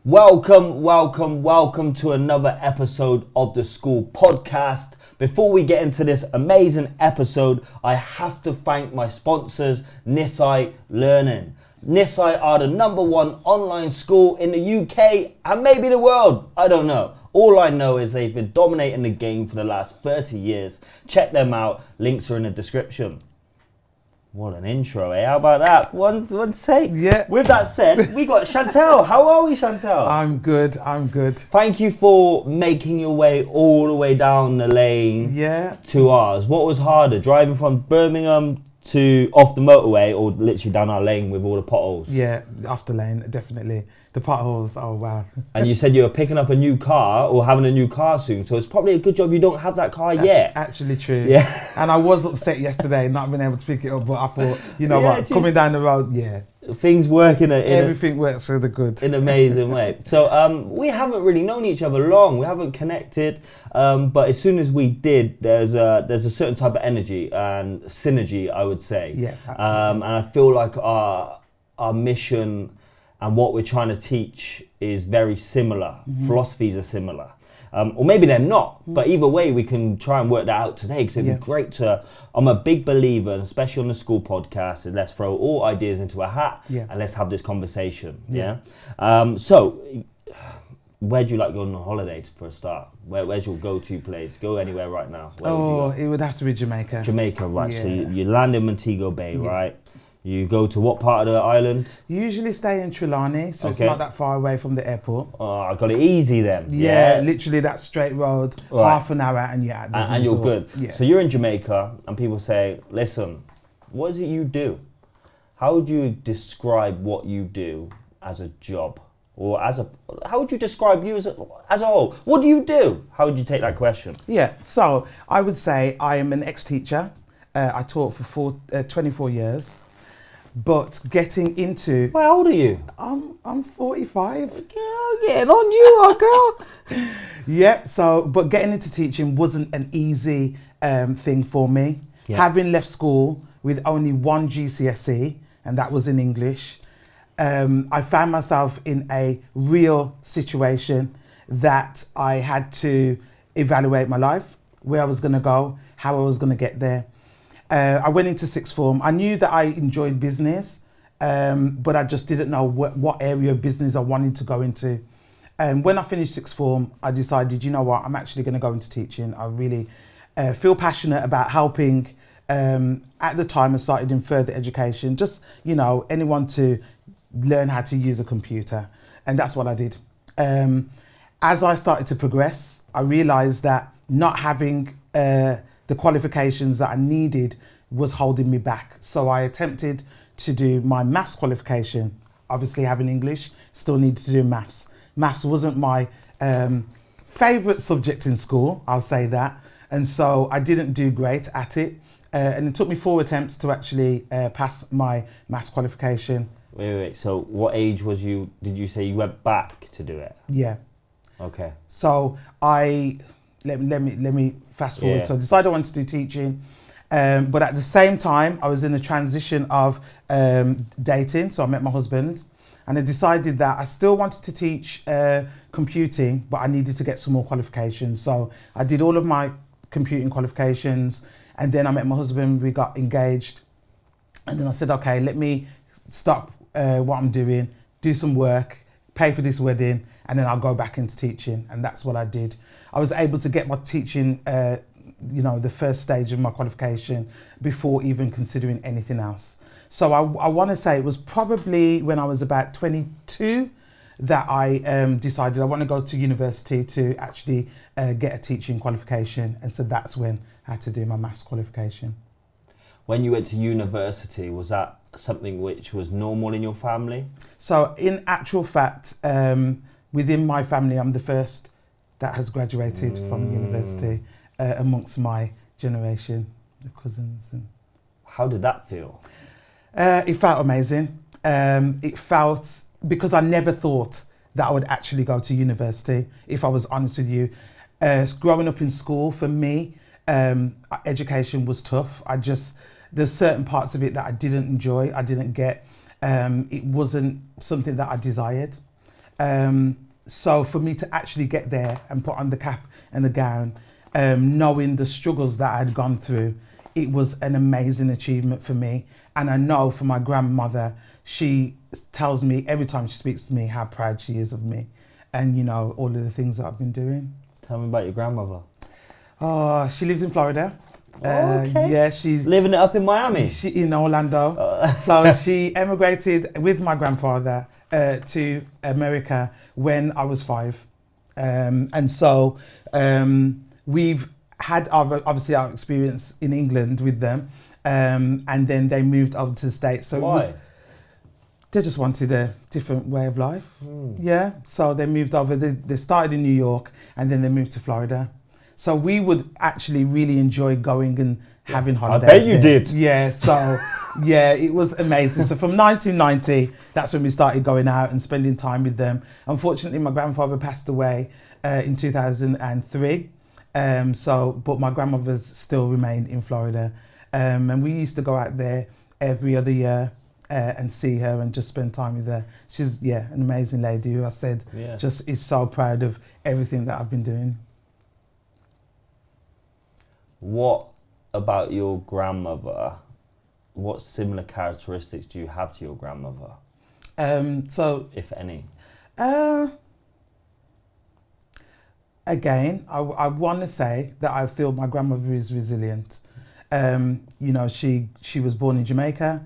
Welcome to another episode of the School Podcast. Before we get into this amazing episode, I have to thank my sponsors, Nisai Learning. Nisai are the #1 online school in the UK and maybe the world. I don't know. All I know is they've been dominating the game for the last 30 years. Check them out. Links are in the description. What an intro, eh? How about that? One take. Yeah. With that said, we got Chantel. How are we, Chantel? I'm good. Thank you for making your way all the way down the lane to ours. What was harder, driving from Birmingham to off the motorway or literally down our lane with all the potholes? Yeah, off the lane, definitely. The potholes, oh wow. And you said you were picking up a new car or having a new car soon, so it's probably a good job you don't have that car yet. Actually true. Yeah. And I was upset yesterday not being able to pick it up, but I thought, coming down the road, things work everything works for the good. In an amazing way. So we haven't really known each other long. We haven't connected, but as soon as we did, there's a certain type of energy and synergy, I would say. Yeah, absolutely. And I feel like our mission and what we're trying to teach is very similar. Mm-hmm. Philosophies are similar. Or maybe they're not, but either way, we can try and work that out today because it'd be great to. I'm a big believer, especially on the School Podcast, and let's throw all ideas into a hat and let's have this conversation. Yeah. So, where do you like going on holiday for a start? Where's your go-to place? Go anywhere right now. It would have to be Jamaica. Jamaica, right? Yeah. So you land in Montego Bay, right? You go to what part of the island? You usually stay in Trelawney, so it's not that far away from the airport. Oh, I got it easy then. Yeah, literally that straight road, half an hour and you're at the and you're good. Yeah. So you're in Jamaica and people say, listen, what is it you do? How would you describe what you do as a job? Or how would you describe you as a whole? What do you do? How would you take that question? Yeah, so I would say I am an ex-teacher. I taught for 24 years. But getting into... How old are you? I'm 45. Girl, getting on you, girl. But getting into teaching wasn't an easy thing for me. Yeah. Having left school with only one GCSE, and that was in English, I found myself in a real situation that I had to evaluate my life, where I was going to go, how I was going to get there. I went into sixth form. I knew that I enjoyed business, but I just didn't know what area of business I wanted to go into. When I finished sixth form, I decided, you know what, I'm actually going to go into teaching. I really feel passionate about helping. At the time, I started in further education, just, anyone to learn how to use a computer. And that's what I did. As I started to progress, I realized that not having the qualifications that I needed was holding me back. So I attempted to do my maths qualification. Obviously having English, still needed to do maths. Maths wasn't my favourite subject in school, I'll say that. And so I didn't do great at it. And it took me 4 attempts to actually pass my maths qualification. Wait. So what age did you say you went back to do it? Yeah. Okay. So let me fast forward. Yeah. So I decided I wanted to do teaching, but at the same time I was in a transition of dating. So I met my husband and I decided that I still wanted to teach computing, but I needed to get some more qualifications. So I did all of my computing qualifications and then I met my husband, we got engaged, and then I said, okay, let me stop what I'm doing, do some work, pay for this wedding, and then I'll go back into teaching. And that's what I did. I was able to get my teaching, the first stage of my qualification before even considering anything else. So I want to say it was probably when I was about 22 that I decided I want to go to university to actually get a teaching qualification. And so that's when I had to do my maths qualification. When you went to university, was that something which was normal in your family? So in actual fact, within my family, I'm the first that has graduated from university amongst my generation, the cousins. How did that feel? It felt amazing. It felt, because I never thought that I would actually go to university, if I was honest with you. Growing up in school, for me, education was tough. There's certain parts of it that I didn't enjoy, I didn't get. It wasn't something that I desired. So for me to actually get there and put on the cap and the gown, knowing the struggles that I'd gone through, it was an amazing achievement for me. And I know for my grandmother, she tells me every time she speaks to me how proud she is of me and, you know, all of the things that I've been doing. Tell me about your grandmother. Oh, she lives in Florida. Okay. Yeah, she's Living it up in Miami. She in Orlando. So she emigrated with my grandfather to America when I was 5. And so we've had obviously our experience in England with them. And then they moved over to the States. So Why? They just wanted a different way of life. Yeah. So they moved over. They started in New York and then they moved to Florida. So we would actually really enjoy going and having holidays. I bet you did. Yeah. So yeah, it was amazing. So from 1990, that's when we started going out and spending time with them. Unfortunately, my grandfather passed away in 2003. But my grandmother's still remained in Florida. And we used to go out there every other year and see her and just spend time with her. She's, an amazing lady who I said just is so proud of everything that I've been doing. What about your grandmother? What similar characteristics do you have to your grandmother? If any. Again, I want to say that I feel my grandmother is resilient. You know, she was born in Jamaica.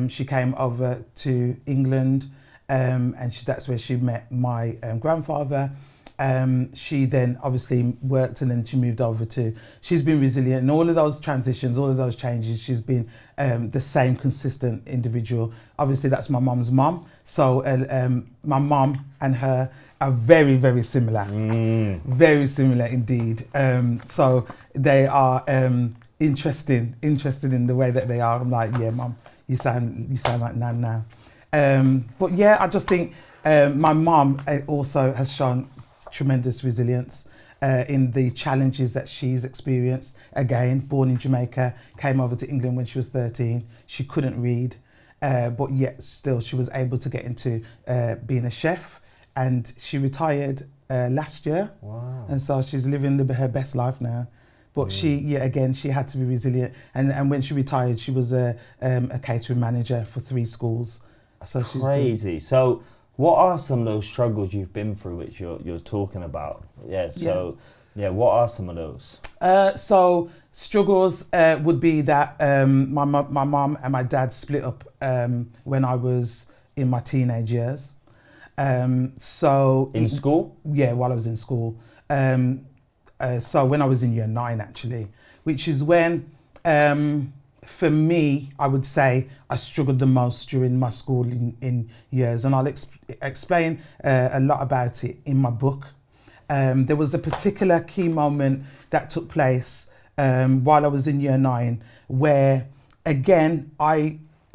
She came over to England, and that's where she met my grandfather. She then obviously worked and then she moved over she's been resilient in all of those transitions, all of those changes. She's been the same consistent individual. Obviously that's my mum's mum. So my mum and her are very, very similar. Very similar indeed. So they are interested in the way that they are. I'm like, yeah, mum, you sound like Nan now. But yeah, I just think my mum also has shown tremendous resilience in the challenges that she's experienced. Again, born in Jamaica, came over to England when she was 13. She couldn't read, but yet still she was able to get into being a chef, and she retired last year. Wow. And so she's living her best life now. But she had to be resilient. And when she retired, she was a catering manager for 3 schools. So she's crazy. So what are some of those struggles you've been through, which you're talking about? What are some of those? So struggles would be that my mum and my dad split up when I was in my teenage years. So in school? Yeah, while I was in school. So when I was in year 9, actually, which is when, for me, I would say I struggled the most during my schooling years, and I'll explain a lot about it in my book. There was a particular key moment that took place while I was in year 9, where, again,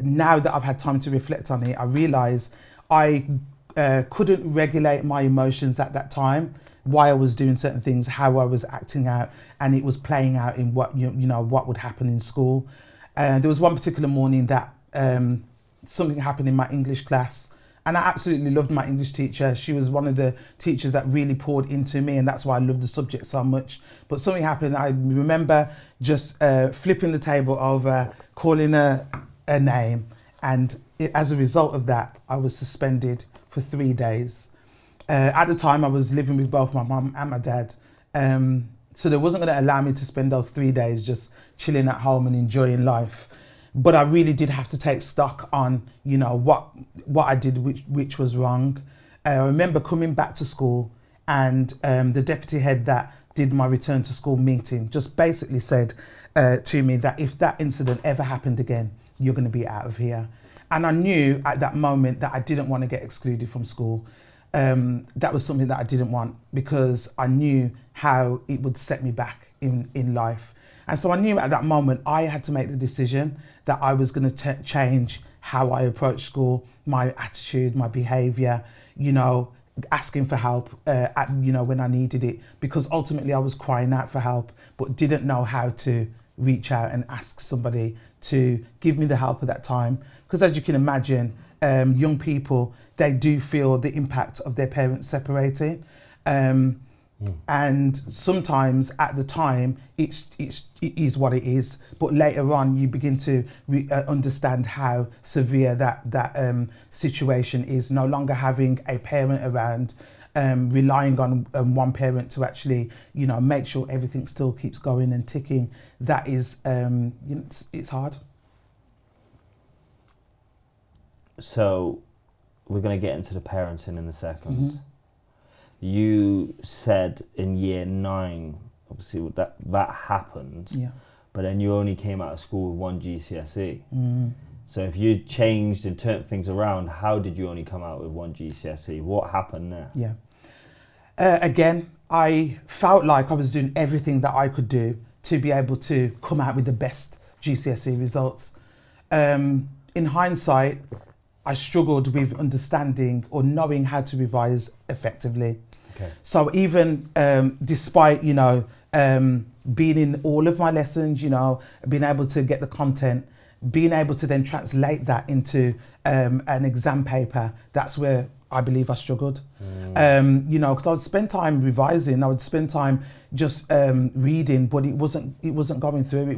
now that I've had time to reflect on it, I realised I couldn't regulate my emotions at that time. Why I was doing certain things, how I was acting out, and it was playing out in what what would happen in school. There was one particular morning that something happened in my English class, and I absolutely loved my English teacher. She was one of the teachers that really poured into me, and that's why I loved the subject so much. But something happened. I remember just flipping the table over, calling her a name, and as a result of that, I was suspended for 3 days. At the time, I was living with both my mum and my dad. So they wasn't going to allow me to spend those 3 days just chilling at home and enjoying life. But I really did have to take stock on, what I did, which was wrong. I remember coming back to school, and the deputy head that did my return to school meeting just basically said to me that if that incident ever happened again, you're going to be out of here. And I knew at that moment that I didn't want to get excluded from school. That was something that I didn't want, because I knew how it would set me back in life. And so I knew at that moment I had to make the decision that I was going to change how I approach school, my attitude, my behaviour, asking for help when I needed it, because ultimately I was crying out for help but didn't know how to reach out and ask somebody to give me the help at that time. Because as you can imagine, young people, they do feel the impact of their parents separating. And sometimes at the time it is what it is, but later on you begin to understand how severe that situation is. No longer having a parent around, relying on one parent to actually, you know, make sure everything still keeps going and ticking. That is, you know, it's hard. So we're going to get into the parenting in a second. You said in year 9, obviously that happened, but then you only came out of school with 1 GCSE. So if you changed and turned things around, how did you only come out with 1 GCSE? What happened there? Again, I felt like I was doing everything that I could do to be able to come out with the best GCSE results. In hindsight, I struggled with understanding or knowing how to revise effectively. So even despite, you know, being in all of my lessons, you know, being able to get the content, being able to then translate that into an exam paper, that's where I believe I struggled. You know, because I would spend time revising, I would spend time just reading, but it wasn't going through.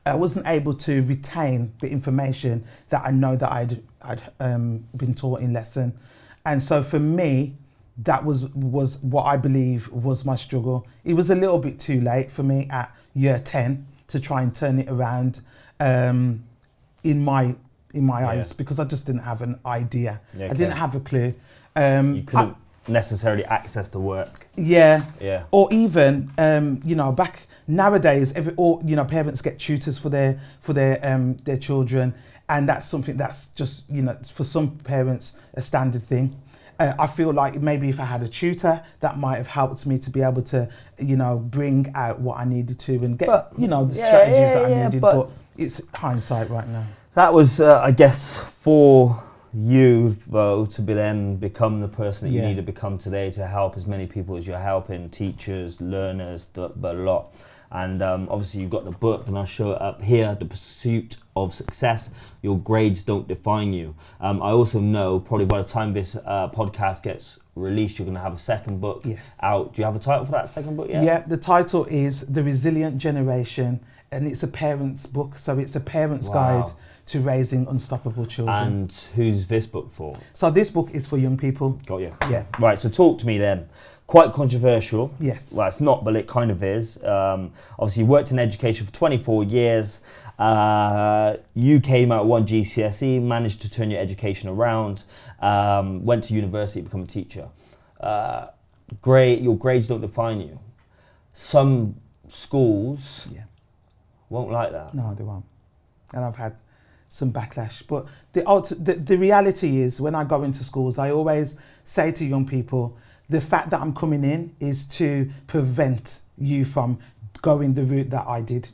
I wasn't able to retain the information that I know that I'd been taught in lesson. And so for me, that was what I believe was my struggle. It was a little bit too late for me at year 10 to try and turn it around in my eyes, because I just didn't have an idea. I didn't have a clue. You couldn't necessarily access the work. Or even you know, back nowadays, you know, parents get tutors for their children, and that's something that's just, you know, for some parents a standard thing. I feel like maybe if I had a tutor, that might have helped me to be able to, you know, bring out what I needed to and get, you know, the strategies that I needed. But it's hindsight right now. That was, I guess, for you, though, to then become the person that you need to become today to help as many people as you're helping, teachers, learners, but a lot. And obviously you've got the book, and I'll show it up here, The Pursuit of Success, Your Grades Don't Define You. I also know probably by the time this podcast gets released, you're going to have a second book out. Do you have a title for that second book yet? Yeah, the title is The Resilient Generation, and it's a parent's book. So it's a parent's guide to raising unstoppable children. And who's this book for? So this book is for young people. Got you. Yeah. Right, so talk to me then. Quite controversial. Yes. Well, it's not, but it kind of is. Obviously, you worked in education for 24 years. You came out 1 GCSE, managed to turn your education around, went to university to become a teacher. Your grades don't define you. Some schools won't like that. No, they won't. And I've had some backlash. But the reality is, when I go into schools, I always say to young people, the fact that I'm coming in is to prevent you from going the route that I did.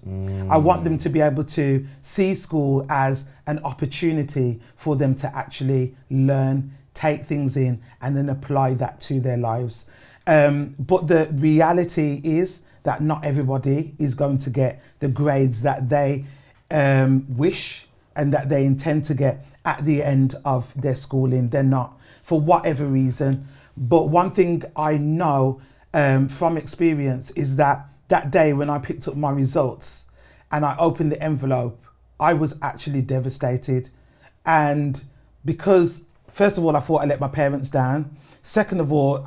I want them to be able to see school as an opportunity for them to actually learn, take things in, and then apply that to their lives. But the reality is that not everybody is going to get the grades that they wish and that they intend to get at the end of their schooling. They're not, for whatever reason. But one thing I know from experience is that day when I picked up my results and I opened the envelope, I was actually devastated. And because, first of all, I thought I let my parents down. Second of all,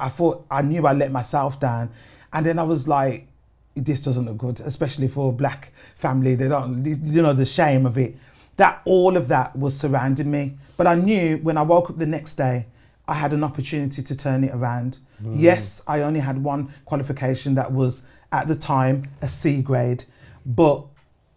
I knew I let myself down. And then I was like, this doesn't look good, especially for a black family. They don't, you know, the shame of it. That all of that was surrounding me. But I knew when I woke up the next day, I had an opportunity to turn it around. Yes, I only had one qualification that was, at the time, a C grade, but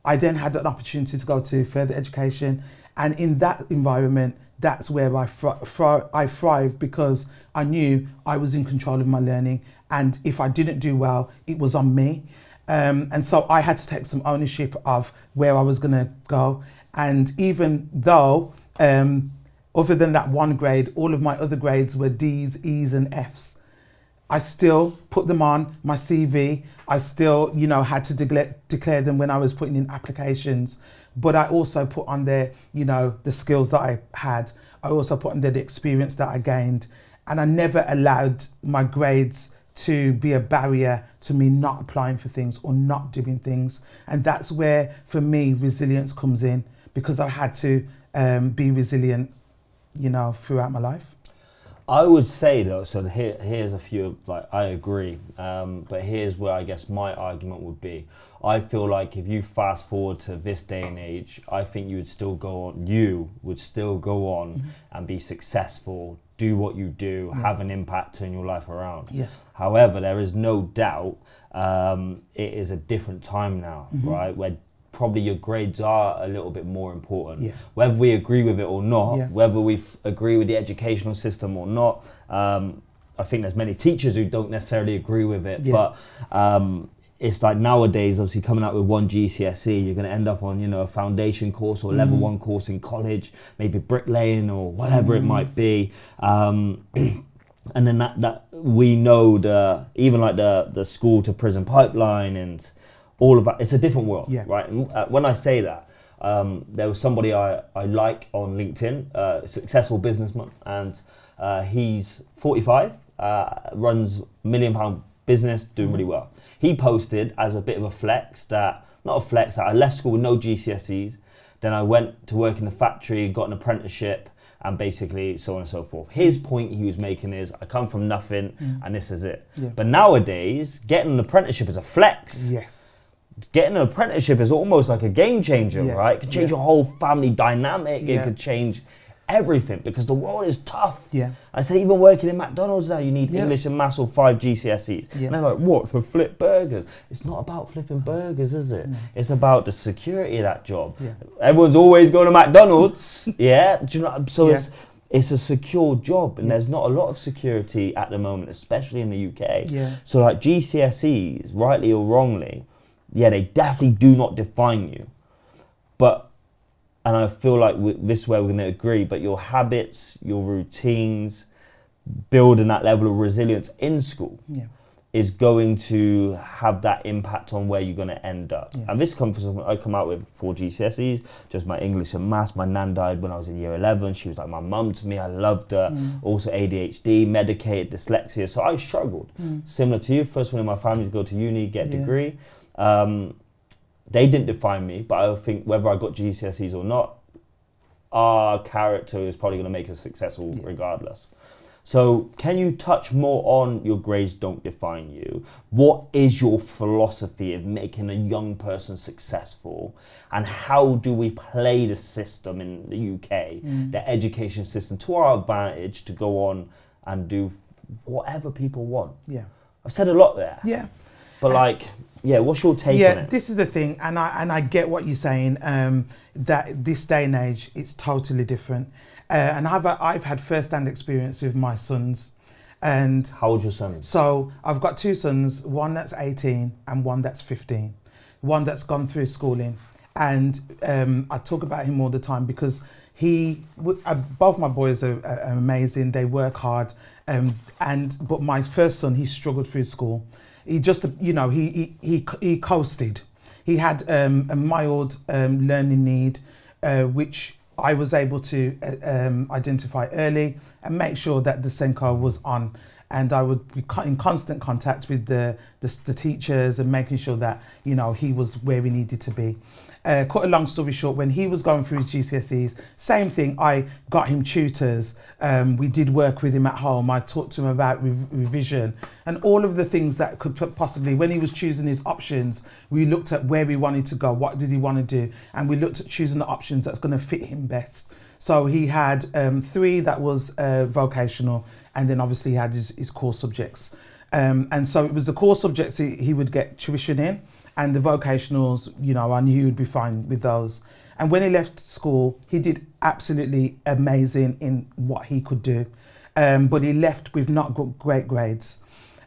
I then had an opportunity to go to further education. And in that environment, that's where I thrived, because I knew I was in control of my learning. And if I didn't do well, it was on me. And so I had to take some ownership of where I was gonna go. And even though, other than that one grade, all of my other grades were D's, E's and F's. I still put them on my CV. I still, had to declare them when I was putting in applications. But I also put on there, the skills that I had. I also put on there the experience that I gained. And I never allowed my grades to be a barrier to me not applying for things or not doing things. And that's where, for me, resilience comes in, because I had to be resilient, throughout my life. I would say though, so here's a few, I agree, but here's where I guess my argument would be. I feel like if you fast forward to this day and age, I think you would still go on and be successful, do what you do, have an impact, turn your life around. Yeah. However, there is no doubt it is a different time now, right? Where probably your grades are a little bit more important. Yeah. Whether we agree with it or not, Yeah. whether we agree with the educational system or not, I think there's many teachers who don't necessarily agree with it, but it's like nowadays, obviously coming out with one GCSE, you're going to end up on, a foundation course or level 1 course in college, maybe bricklaying or whatever it might be. And then that we know even like the school to prison pipeline and all of that, it's a different world, right? And when I say that, there was somebody I like on LinkedIn, a successful businessman, and he's 45, runs £1 million business, doing really well. He posted as a bit of a flex that I left school with no GCSEs, then I went to work in the factory, got an apprenticeship, and basically so on and so forth. His point he was making is, I come from nothing and this is it. Yeah. But nowadays, getting an apprenticeship is a flex. Yes. Getting an apprenticeship is almost like a game changer, right? It could change your whole family dynamic. It could change everything, because the world is tough. Yeah. I said, even working in McDonald's now, you need English and Maths or 5 GCSEs. Yeah. And they're like, what, for flip burgers? It's not about flipping burgers, is it? No. It's about the security of that job. Yeah. Everyone's always going to McDonald's. Yeah. Do you know? So it's a secure job, and there's not a lot of security at the moment, especially in the UK. Yeah. So like GCSEs, rightly or wrongly, they definitely do not define you. And I feel like this is where we're going to agree, but your habits, your routines, building that level of resilience in school is going to have that impact on where you're going to end up. Yeah. And this comes from something I come out with 4 GCSEs, just my English and Maths. My nan died when I was in year 11. She was like my mum to me. I loved her. Also ADHD, medicated, dyslexia. So I struggled. Similar to you, first one in my family to go to uni, get a degree. They didn't define me, but I think whether I got GCSEs or not, our character is probably going to make us successful regardless. So can you touch more on your grades don't define you? What is your philosophy of making a young person successful? And how do we play the system in the UK, the education system, to our advantage to go on and do whatever people want? Yeah, I've said a lot there. Yeah. But what's your take on it? This is the thing, and I get what you're saying, that this day and age, it's totally different. And I've had first-hand experience with my sons. And how old's your sons? So I've got 2 sons, one that's 18 and one that's 15. One that's gone through schooling. And I talk about him all the time because both my boys are amazing. They work hard. But my first son, he struggled through school. He just, he coasted. He had a mild learning need, which I was able to identify early and make sure that the Senko was on. And I would be in constant contact with the teachers and making sure that, he was where he needed to be. Cut a long story short, when he was going through his GCSEs, same thing, I got him tutors. We did work with him at home. I talked to him about revision and all of the things that could possibly, when he was choosing his options, we looked at where he wanted to go, what did he want to do, and we looked at choosing the options that's going to fit him best. So he had 3 that was vocational, and then obviously he had his core subjects. And so it was the core subjects he would get tuition in. And the vocationals, I knew he would be fine with those. And when he left school, he did absolutely amazing in what he could do. But he left with not great grades.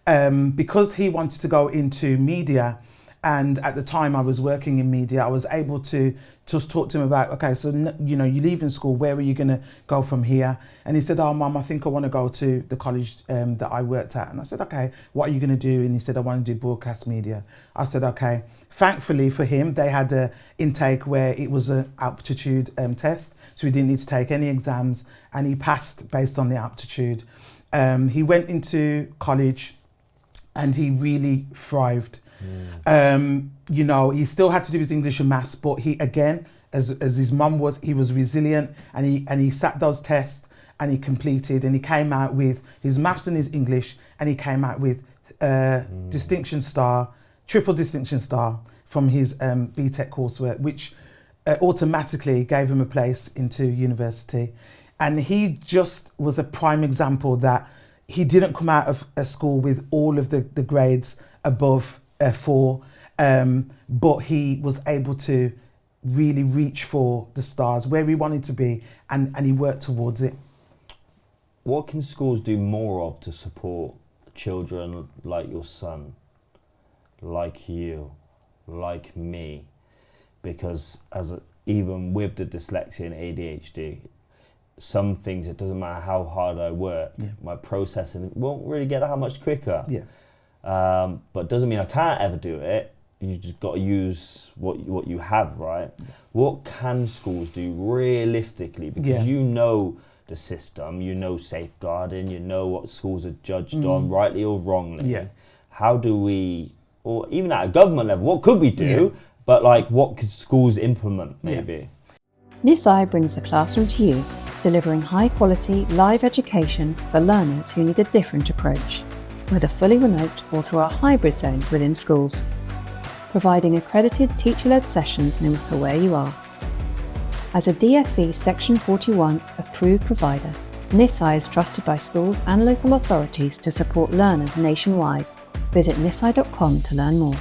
Because he wanted to go into media, And at the time I was working in media, I was able to just talk to him about, okay, so, you know, you're leaving school, where are you going to go from here? And he said, oh, Mum, I think I want to go to the college that I worked at. And I said, okay, what are you going to do? And he said, I want to do broadcast media. I said, okay. Thankfully for him, they had an intake where it was an aptitude test. So he didn't need to take any exams, and he passed based on the aptitude. He went into college and he really thrived. You know, he still had to do his English and maths, but he, again, as his mum was, he was resilient, and he sat those tests and he completed, and he came out with his maths and his English, and he came out with distinction star, triple distinction star from his BTEC coursework, which automatically gave him a place into university. And he just was a prime example that he didn't come out of a school with all of the grades above 4, but he was able to really reach for the stars, where he wanted to be, and he worked towards it. What can schools do more of to support children like your son, like you, like me? Because even with the dyslexia and ADHD, some things, it doesn't matter how hard I work, my processing won't really get that much quicker. But doesn't mean I can't ever do it. You just got to use what you have, right? What can schools do realistically? Because you know the system, you know safeguarding, you know what schools are judged on, rightly or wrongly. How do we, or even at a government level, what could we do? But like, what could schools implement maybe? NISI brings the classroom to you, delivering high-quality live education for learners who need a different approach, whether fully remote or through our hybrid zones within schools, providing accredited teacher-led sessions no matter where you are. As a DFE Section 41 approved provider, NISI is trusted by schools and local authorities to support learners nationwide. Visit nisi.com to learn more.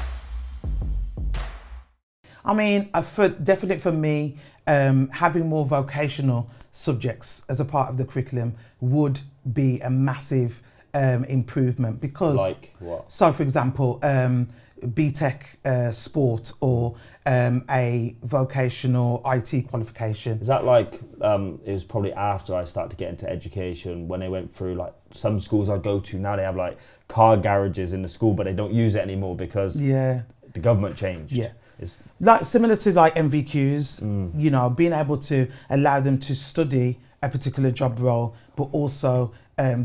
I mean, definitely for me, having more vocational subjects as a part of the curriculum would be a massive improvement, because, like what? So, for example, BTEC sport, or a vocational IT qualification. Is that like, it was probably after I started to get into education, when they went through, like, some schools I go to now, they have like car garages in the school, but they don't use it anymore because the government changed. It's like similar to like MVQs, you know, being able to allow them to study a particular job role, but also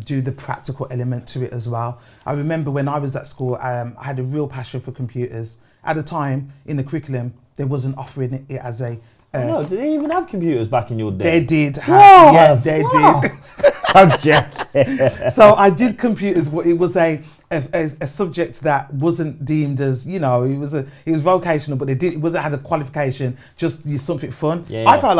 do the practical element to it as well. I remember when I was at school, I had a real passion for computers. At the time, in the curriculum, they wasn't offering it as a... no, did they even have computers back in your day? They did have, did. I'm joking. So I did computers, but it was a subject that wasn't deemed as, you know, it was vocational, but it wasn't had a qualification, just something fun. I felt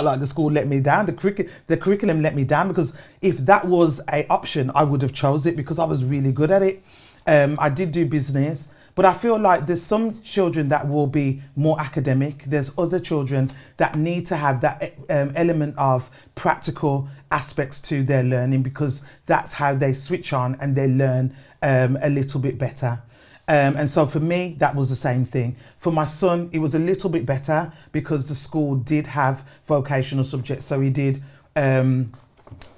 like the school let me down, the curriculum let me down, because if that was an option, I would have chose it because I was really good at it. I did do business, but I feel like there's some children that will be more academic. There's other children that need to have that element of practical aspects to their learning, because that's how they switch on and they learn a little bit better. And so for me, that was the same thing. For my son, it was a little bit better because the school did have vocational subjects. So he did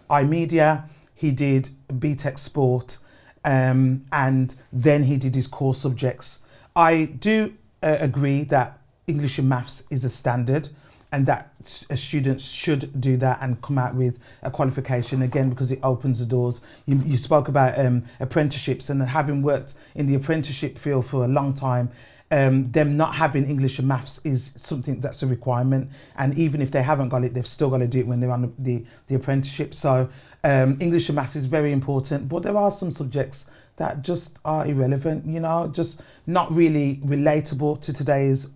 iMedia, he did BTEC Sport, and then he did his core subjects. I do agree that English and Maths is a standard, and that students should do that and come out with a qualification, again, because it opens the doors. You spoke about apprenticeships, and having worked in the apprenticeship field for a long time, them not having English and Maths is something that's a requirement, and even if they haven't got it, they've still got to do it when they're on the apprenticeship. So English and Maths is very important, but there are some subjects that just are irrelevant, you know, just not really relatable to today's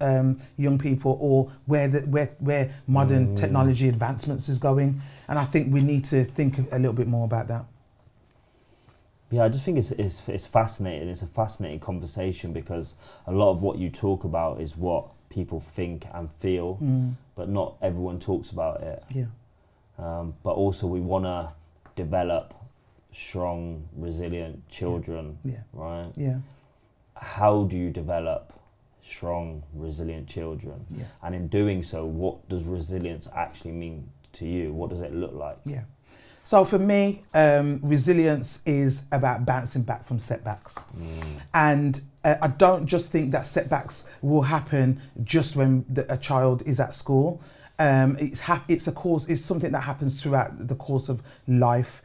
young people, or where modern technology advancements is going. And I think we need to think a little bit more about that. Yeah, I just think it's fascinating. It's a fascinating conversation, because a lot of what you talk about is what people think and feel, but not everyone talks about it. But also we want to develop strong, resilient children, right? How do you develop strong, resilient children. Yeah. And in doing so, what does resilience actually mean to you? What does it look like? Yeah. So for me, resilience is about bouncing back from setbacks. And I don't just think that setbacks will happen just when a child is at school. It's something that happens throughout the course of life.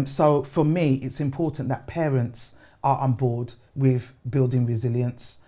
So for me, it's important that parents are on board with building resilience,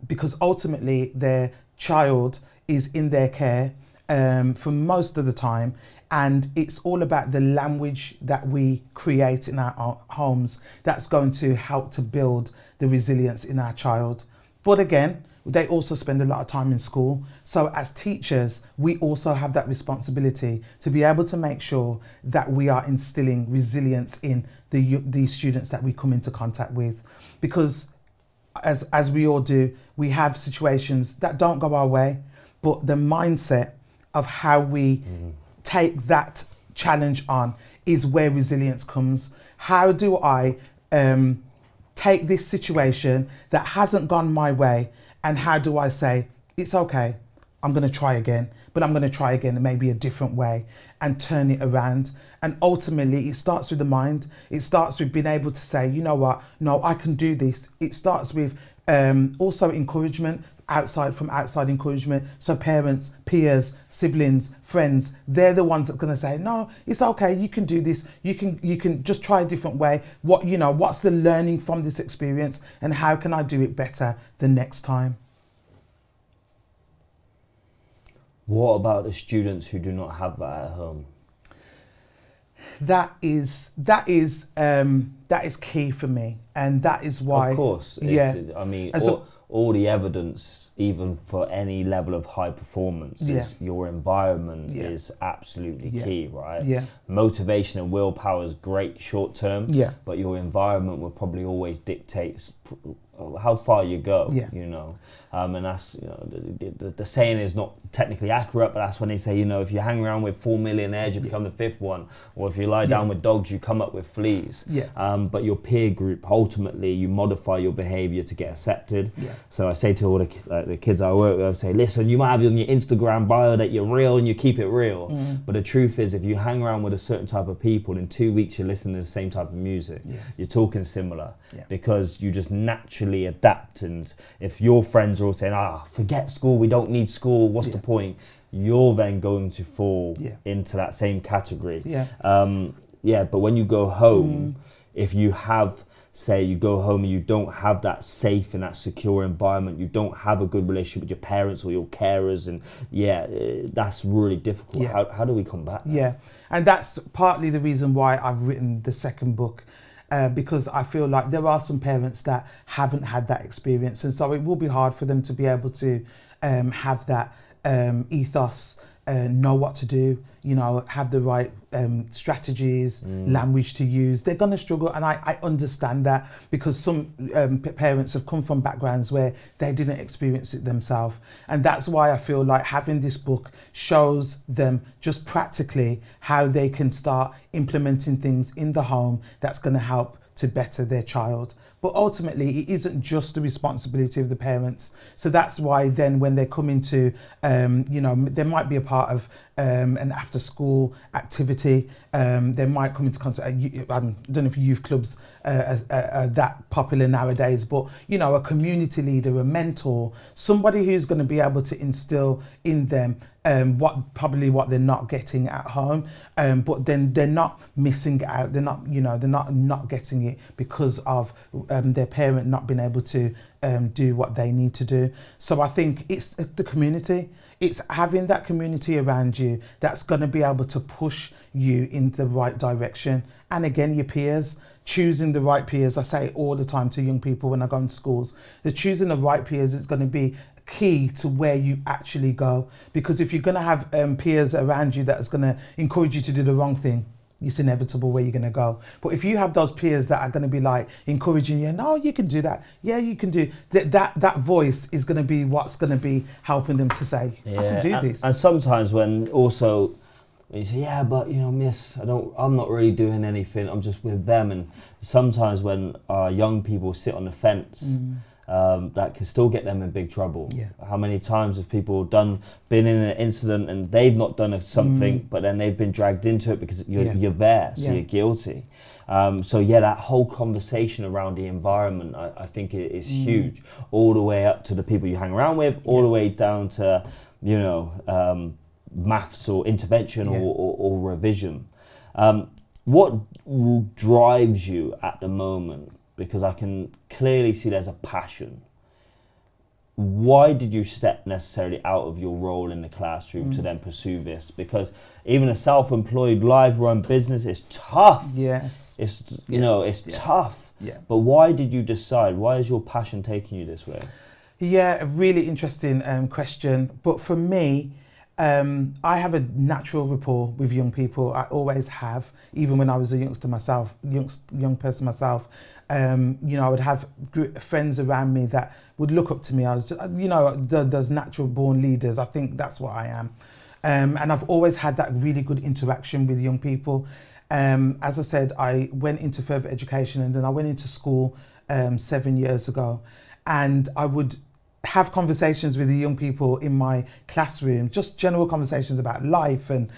because ultimately their child is in their care for most of the time. And it's all about the language that we create in our homes that's going to help to build the resilience in our child. But again, they also spend a lot of time in school. So as teachers, we also have that responsibility to be able to make sure that we are instilling resilience in these students that we come into contact with. Because as we all do, we have situations that don't go our way, but the mindset of how we take that challenge on is where resilience comes. How do I take this situation that hasn't gone my way, and how do I say, it's okay, I'm going to try again, but I'm going to try again in maybe a different way and turn it around. And ultimately, it starts with the mind. It starts with being able to say, you know what, no, I can do this. It starts with also encouragement, outside encouragement. So parents, peers, siblings, friends, they're the ones that are going to say, no, it's okay, you can do this. You can just try a different way. What's the learning from this experience, and how can I do it better the next time? What about the students who do not have that at home? That is key for me, and that is why. Of course, I mean, all the evidence, even for any level of high performance, is your environment is absolutely key, right? Yeah. Motivation and willpower is great short term, but your environment will probably always dictate how far you go. And that's, the saying is not technically accurate, but that's when they say, if you hang around with 4 millionaires, you become the fifth one, or if you lie down with dogs, you come up with fleas. But your peer group, ultimately, you modify your behavior to get accepted. So I say to all the kids I work with, I say, listen, you might have on your Instagram bio that you're real and you keep it real, but the truth is, if you hang around with a certain type of people, in 2 weeks you're listening to the same type of music, you're talking similar, because you just naturally adapt. And if your friends are all saying, forget school, we don't need school, what's the point, you're then going to fall into that same category. But when you go home, if you have, say you go home and you don't have that safe and that secure environment, you don't have a good relationship with your parents or your carers, and that's really difficult. How do we combat that? And that's partly the reason why I've written the second book, because I feel like there are some parents that haven't had that experience, and so it will be hard for them to be able to have that ethos, know what to do, have the right strategies, language to use. They're going to struggle, and I understand that, because some parents have come from backgrounds where they didn't experience it themselves. And that's why I feel like having this book shows them just practically how they can start implementing things in the home that's going to help to better their child. But ultimately, it isn't just the responsibility of the parents. So that's why then when they come into, there might be a part of an after school activity. They might come into contact, I don't know if youth clubs are that popular nowadays, but, a community leader, a mentor, somebody who's going to be able to instill in them what they're not getting at home, but then they're not missing out. They're not, they're not getting it because of their parent not being able to do what they need to do. So I think it's the community. It's having that community around you that's going to be able to push you in the right direction. And again, your peers, choosing the right peers. I say it all the time to young people when I go into schools. The choosing the right peers is going to be key to where you actually go. Because if you're going to have peers around you that's going to encourage you to do the wrong thing, it's inevitable where you're going to go. But if you have those peers that are going to be like encouraging you, no, you can do that. Yeah, you can do that voice is going to be what's going to be helping them to say, I can do this. And sometimes when also you say, but miss, I'm not really doing anything, I'm just with them. And sometimes when young people sit on the fence that can still get them in big trouble. Yeah. How many times have people been in an incident and they've not done something, but then they've been dragged into it because you're there, so you're guilty. That whole conversation around the environment, I think it is huge, all the way up to the people you hang around with, all the way down to, maths or intervention or revision. What drives you at the moment? Because I can clearly see there's a passion. Why did you step necessarily out of your role in the classroom to then pursue this? Because even a self-employed, live-run business is tough. Yes. It's tough. Yeah. But why did you decide? Why is your passion taking you this way? Yeah, a really interesting question. But for me, I have a natural rapport with young people. I always have, even when I was a youngster myself, young person myself. I would have friends around me that would look up to me. I was, those natural born leaders. I think that's what I am. And I've always had that really good interaction with young people. As I said, I went into further education and then I went into school 7 years ago. And I would have conversations with the young people in my classroom, just general conversations about life and,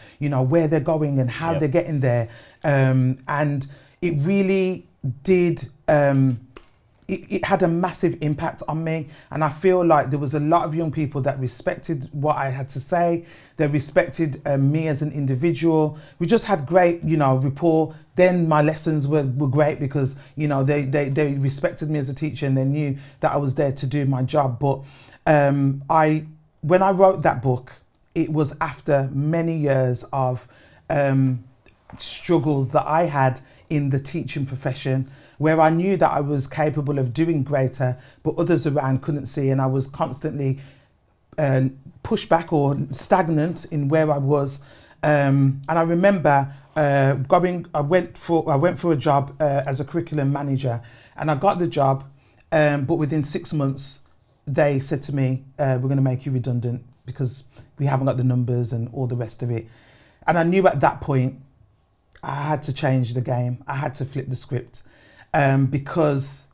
where they're going and how they're getting there. And it really did, it had a massive impact on me. And I feel like there was a lot of young people that respected what I had to say. They respected me as an individual. We just had great, rapport. Then my lessons were great because, they respected me as a teacher and they knew that I was there to do my job. But when I wrote that book, it was after many years of struggles that I had in the teaching profession, where I knew that I was capable of doing greater, but others around couldn't see, and I was constantly pushed back or stagnant in where I was. And I remember I went for a job as a curriculum manager, and I got the job, but within 6 months they said to me, we're going to make you redundant because we haven't got the numbers and all the rest of it. And I knew at that point I had to change the game. I had to flip the script because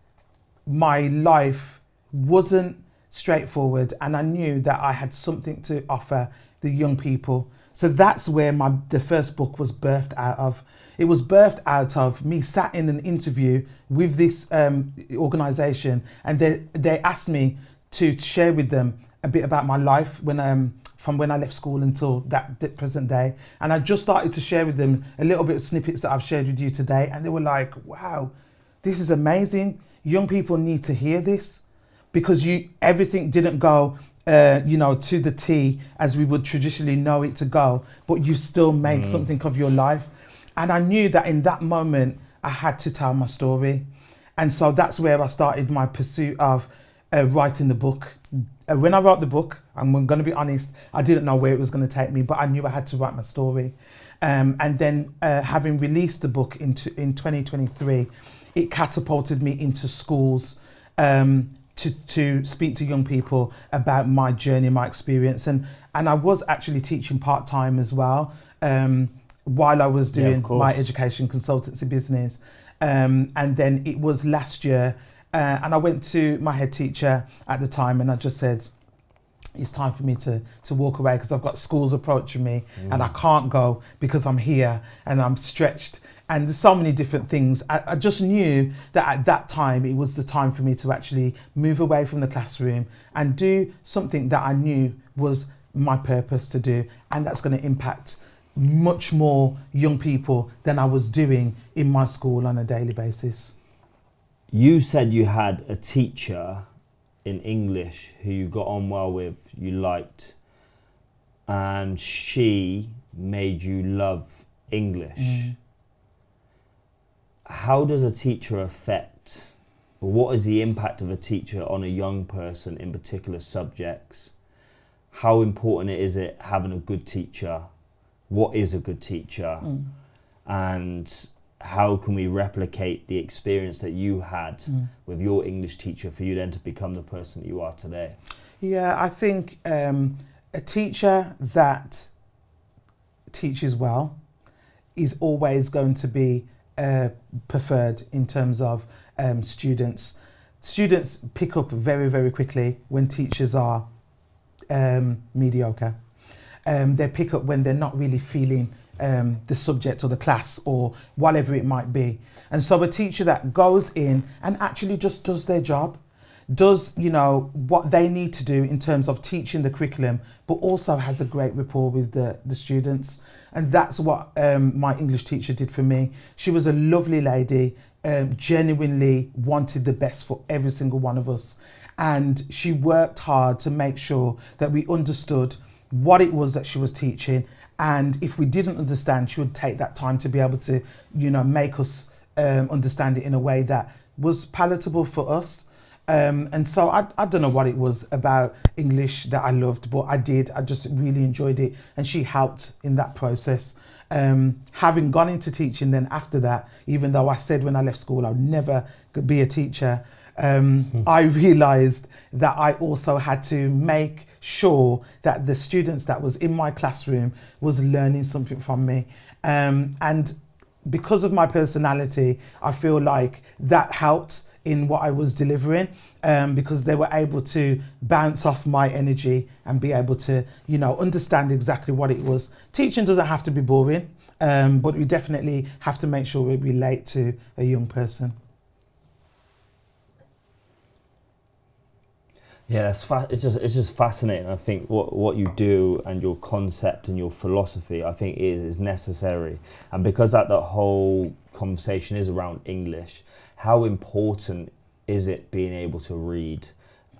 my life wasn't straightforward, and I knew that I had something to offer the young people. So that's where the first book was birthed out of. It was birthed out of me sat in an interview with this organisation, and they asked me to share with them a bit about my life from when I left school until that present day. And I just started to share with them a little bit of snippets that I've shared with you today. And they were like, wow, this is amazing. Young people need to hear this, because everything didn't go, to the T as we would traditionally know it to go, but you still made something of your life. And I knew that in that moment, I had to tell my story. And so that's where I started my pursuit of writing the book. When I wrote the book, I'm going to be honest, I didn't know where it was going to take me, but I knew I had to write my story. And then having released the book in 2023, it catapulted me into schools to speak to young people about my journey, my experience. And I was actually teaching part-time as well while I was doing my education consultancy business. And then it was last year, and I went to my head teacher at the time and I just said, it's time for me to walk away because I've got schools approaching me and I can't go because I'm here and I'm stretched. And there's so many different things. I just knew that at that time, it was the time for me to actually move away from the classroom and do something that I knew was my purpose to do. And that's going to impact much more young people than I was doing in my school on a daily basis. You said you had a teacher in English who you got on well with, you liked, and she made you love English. How does a teacher affect, or what is the impact of a teacher on a young person in particular subjects? How important is it having a good teacher? What is a good teacher? And how can we replicate the experience that you had with your English teacher for you then to become the person that you are today? Yeah, I think a teacher that teaches well is always going to be preferred in terms of students. students pick up very, very quickly when teachers are mediocre. They pick up when they're not really feeling the subject or the class or whatever it might be. And so a teacher that goes in and actually just does their job, does, you know, what they need to do in terms of teaching the curriculum, but also has a great rapport with the students. And that's what my English teacher did for me. She was a lovely lady, genuinely wanted the best for every single one of us. And she worked hard to make sure that we understood what it was that she was teaching. And if we didn't understand, she would take that time to be able to, you know, make us understand it in a way that was palatable for us. And so I don't know what it was about English that I loved, but I did. I just really enjoyed it. And she helped in that process. Having gone into teaching then after that, even though I said when I left school I would never be a teacher, I realised that I also had to make sure that the students that was in my classroom was learning something from me. And because of my personality, I feel like that helped in what I was delivering, because they were able to bounce off my energy and be able to, you know, understand exactly what it was. Teaching doesn't have to be boring, but we definitely have to make sure we relate to a young person. Yeah, it's just fascinating. I think what you do and your concept and your philosophy, I think is necessary. And because that the whole conversation is around English, how important is it being able to read?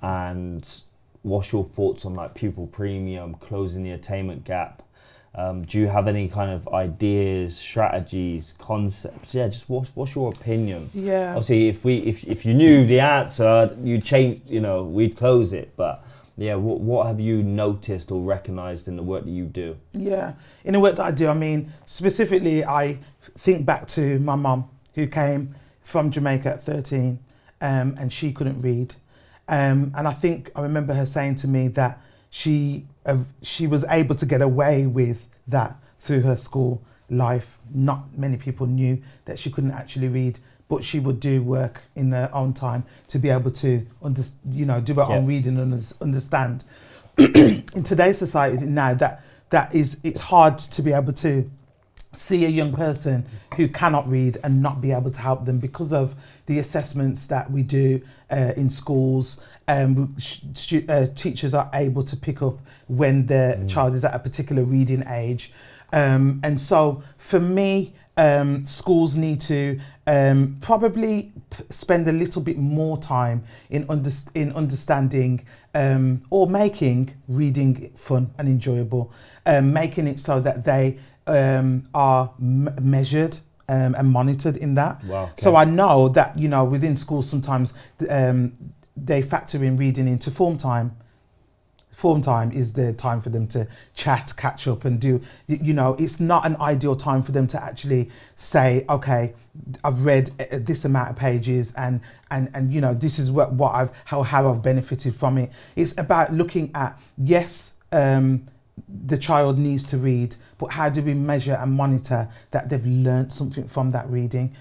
And what's your thoughts on like pupil premium, closing the attainment gap? Do you have any kind of ideas, strategies, concepts? Yeah, just what's your opinion? Yeah. Obviously, if you knew the answer, you'd change. You know, we'd close it. But yeah, what have you noticed or recognised in the work that you do? Yeah, in the work that I do, I mean, specifically, I think back to my mum who came from Jamaica at 13, and she couldn't read, and I think I remember her saying to me that she was able to get away with that through her school life. Not many people knew that she couldn't actually read, but she would do work in her own time to be able to do her own reading and understand. In today's society now, it's hard to be able to see a young person who cannot read and not be able to help them because of the assessments that we do in schools. Teachers are able to pick up when their child is at a particular reading age. And so for me, schools need to probably spend a little bit more time in understanding or making reading fun and enjoyable, making it so that they are measured and monitored in that. Wow, okay. So I know that, you know, within schools sometimes they factor in reading into form time. Form time is the time for them to chat, catch up and do, you know, it's not an ideal time for them to actually say, okay, I've read this amount of pages and you know, this is how I've benefited from it. It's about looking at, yes, the child needs to read, but how do we measure and monitor that they've learned something from that reading?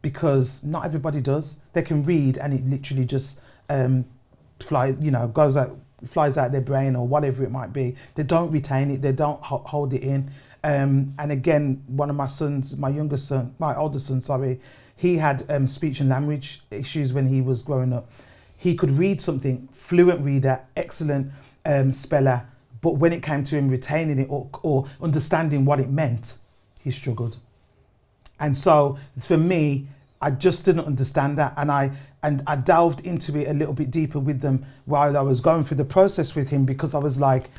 Because not everybody does. They can read and it literally just flies out their brain or whatever it might be. They don't retain it. They don't hold it in. And again, one of my older son, he had speech and language issues when he was growing up. He could read something, fluent reader, excellent speller, but when it came to him retaining it or understanding what it meant, he struggled. And so for me, I just didn't understand that, and I delved into it a little bit deeper with them while I was going through the process with him, because I was like,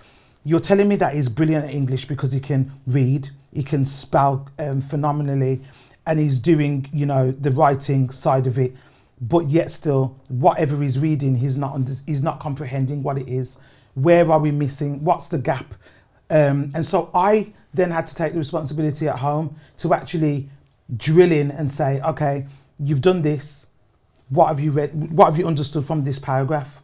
you're telling me that he's brilliant at English because he can read, he can spell phenomenally, and he's doing, you know, the writing side of it, but yet still, whatever he's reading, he's not comprehending what it is. Where are we missing? What's the gap? And so I then had to take the responsibility at home to actually drill in and say, okay, you've done this. What have you read? What have you understood from this paragraph?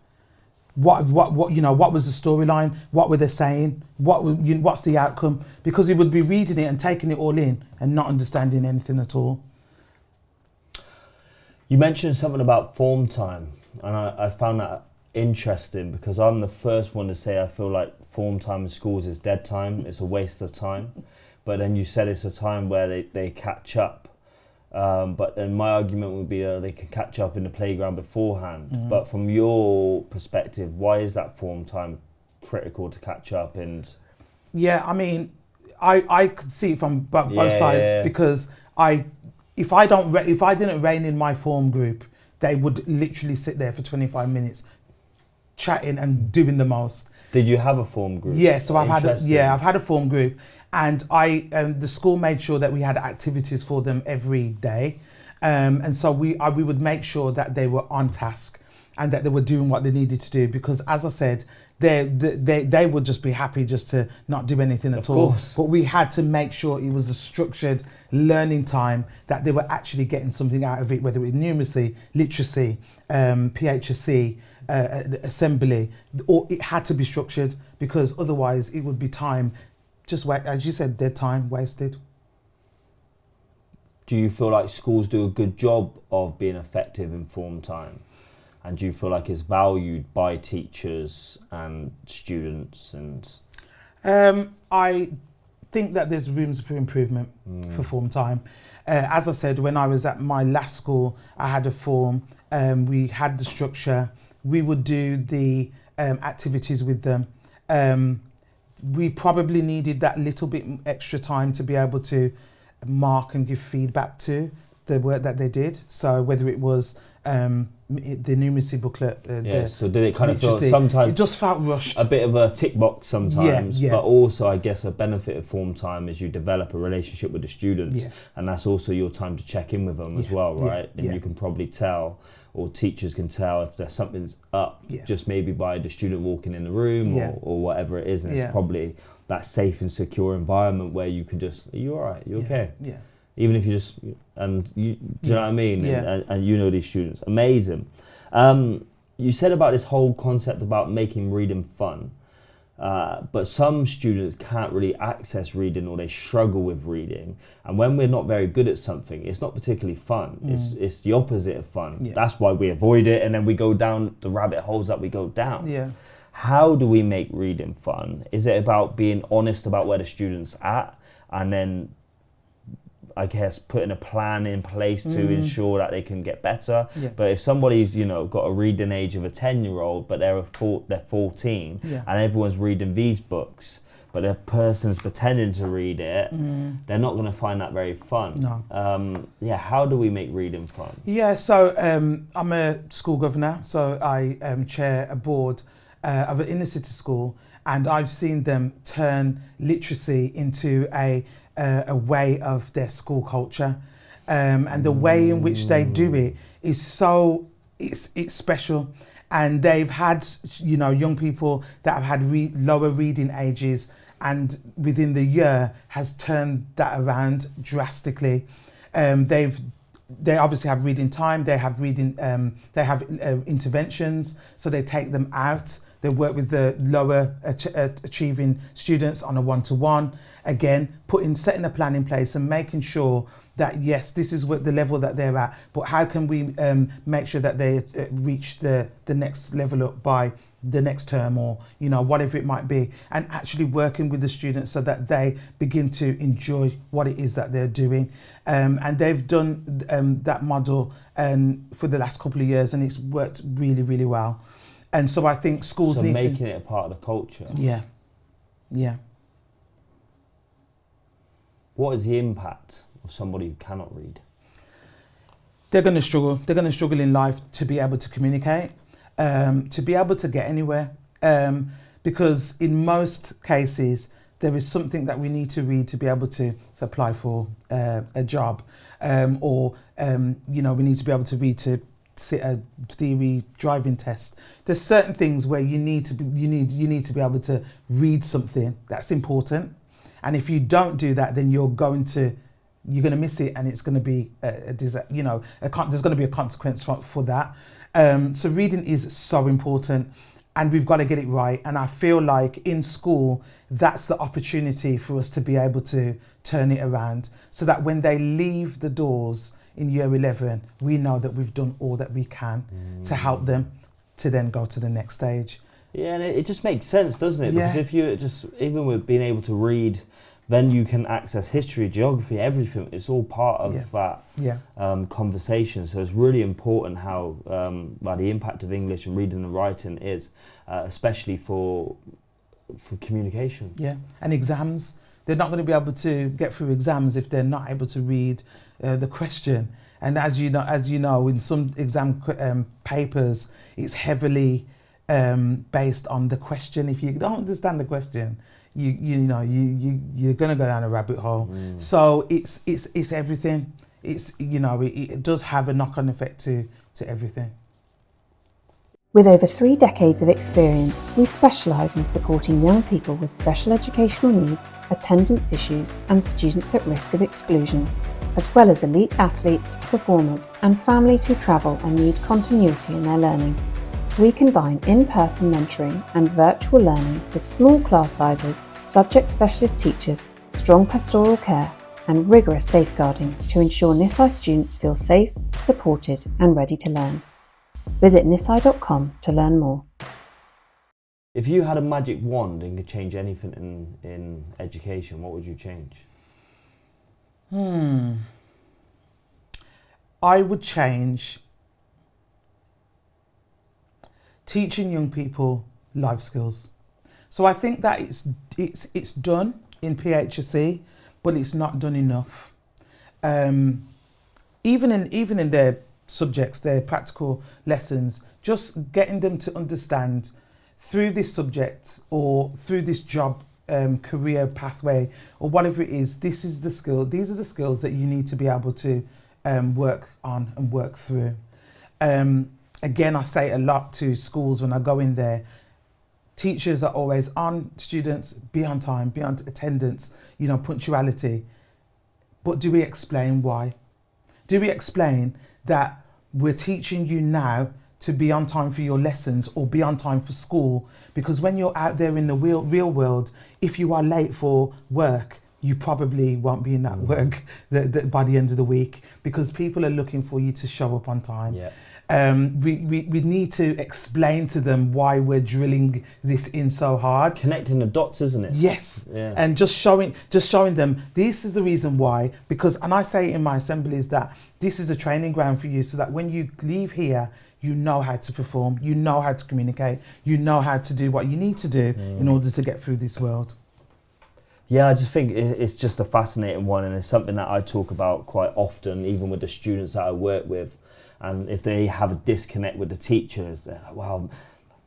What was the storyline? What were they saying? What's the outcome? Because he would be reading it and taking it all in and not understanding anything at all. You mentioned something about form time, and I found that interesting because I'm the first one to say I feel like form time in schools is dead time. It's a waste of time. But then you said it's a time where they catch up. But then my argument would be they can catch up in the playground beforehand. Mm. But from your perspective, why is that form time critical to catch up? And Yeah, I mean, I could see it from both sides, because if I didn't rein in my form group, they would literally sit there for 25 minutes chatting and doing the most. Did you have a form group? Yeah, so I've had a form group, and the school made sure that we had activities for them every day, and so we would make sure that they were on task and that they were doing what they needed to do, because as I said, they would just be happy just to not do anything at all. But we had to make sure it was a structured learning time, that they were actually getting something out of it, whether it was numeracy, literacy, PHSE, assembly, or it had to be structured, because otherwise it would be time, just as you said, dead time wasted. Do you feel like schools do a good job of being effective in form time? And do you feel like it's valued by teachers and students? And I think that there's rooms for improvement for form time. As I said, when I was at my last school, I had a form. We had the structure. We would do the activities with them. We probably needed that little bit extra time to be able to mark and give feedback to the work that they did. So whether it was the numeracy booklet, so did it kind of feel sometimes, it just felt rushed, a bit of a tick box sometimes, yeah. But also I guess a benefit of form time is you develop a relationship with the students, and that's also your time to check in with them as well, right? And you can probably tell, or teachers can tell, if there's something's up, just maybe by the student walking in the room or whatever it is, and it's probably that safe and secure environment where you can just, are you all right, you okay? Even if you just, and you, do you know what I mean? And you know these students, amazing. You said about this whole concept about making reading fun, but some students can't really access reading, or they struggle with reading. And when we're not very good at something, it's not particularly fun. It's the opposite of fun. That's why we avoid it, and then we go down the rabbit holes that we go down. How do we make reading fun? Is it about being honest about where the student's at, and then I guess putting a plan in place to ensure that they can get better? But if somebody's, got a reading age of a 10-year-old, but they're 14, and everyone's reading these books, but the person's pretending to read it, they're not going to find that very fun. No. How do we make reading fun? So I'm a school governor, so I chair a board of an inner city school, and I've seen them turn literacy into a way of their school culture, and the way in which they do it is it's special. And they've had young people that have had lower reading ages, and within the year has turned that around drastically. They obviously have reading time. They have reading. They have interventions, so they take them out. They work with the lower achieving students on a one-to-one. Again, setting a plan in place and making sure that yes, this is what the level that they're at, but how can we make sure that they reach the next level up by the next term, or whatever it might be, and actually working with the students so that they begin to enjoy what it is that they're doing. And they've done that model for the last couple of years, and it's worked really, really well. And so I think schools need to... making it a part of the culture. Yeah. What is the impact of somebody who cannot read? They're going to struggle. They're going to struggle in life to be able to communicate, to be able to get anywhere. Because in most cases, there is something that we need to read to be able to apply for a job, or we need to be able to read to sit a theory driving test. There's certain things where you need to be able to read something that's important, and if you don't do that, then you're going to miss it, and it's going to be there's going to be a consequence for that. So reading is so important, and we've got to get it right. And I feel like in school, that's the opportunity for us to be able to turn it around, so that when they leave the doors in year 11, we know that we've done all that we can to help them to then go to the next stage. Yeah, and it just makes sense, doesn't it? Yeah. Because if you just, even with being able to read, then you can access history, geography, everything. It's all part of that conversation. So it's really important how the impact of English and reading and writing is, especially for communication. Yeah, and exams. They're not going to be able to get through exams if they're not able to read the question. And as you know, in some exam papers, it's heavily based on the question. If you don't understand the question, you're going to go down a rabbit hole. So it's everything. It's it does have a knock-on effect to everything. With over 3 decades of experience, we specialise in supporting young people with special educational needs, attendance issues, and students at risk of exclusion, as well as elite athletes, performers, and families who travel and need continuity in their learning. We combine in-person mentoring and virtual learning with small class sizes, subject specialist teachers, strong pastoral care, and rigorous safeguarding to ensure NISI students feel safe, supported, and ready to learn. Visit nisi.com to learn more. If you had a magic wand and could change anything in education, what would you change? I would change teaching young people life skills. So I think that it's done in PHSE, but it's not done enough. Even in their subjects, their practical lessons, just getting them to understand through this subject or through this job career pathway or whatever it is, these are the skills that you need to be able to work on and work through. Again, I say a lot to schools when I go in there, teachers are always on students, be on time, be on attendance, punctuality. But do we explain why? Do we explain that we're teaching you now to be on time for your lessons or be on time for school? Because when you're out there in the real world, if you are late for work, you probably won't be in that work by the end of the week, because people are looking for you to show up on time. Yeah. We need to explain to them why we're drilling this in so hard. Connecting the dots, isn't it? Yes. Yeah. And just showing them this is the reason why, because, and I say in my assemblies that this is the training ground for you, so that when you leave here, you know how to perform, you know how to communicate, you know how to do what you need to do in order to get through this world. Yeah, I just think it's just a fascinating one, and it's something that I talk about quite often, even with the students that I work with. And if they have a disconnect with the teachers, they're like, well,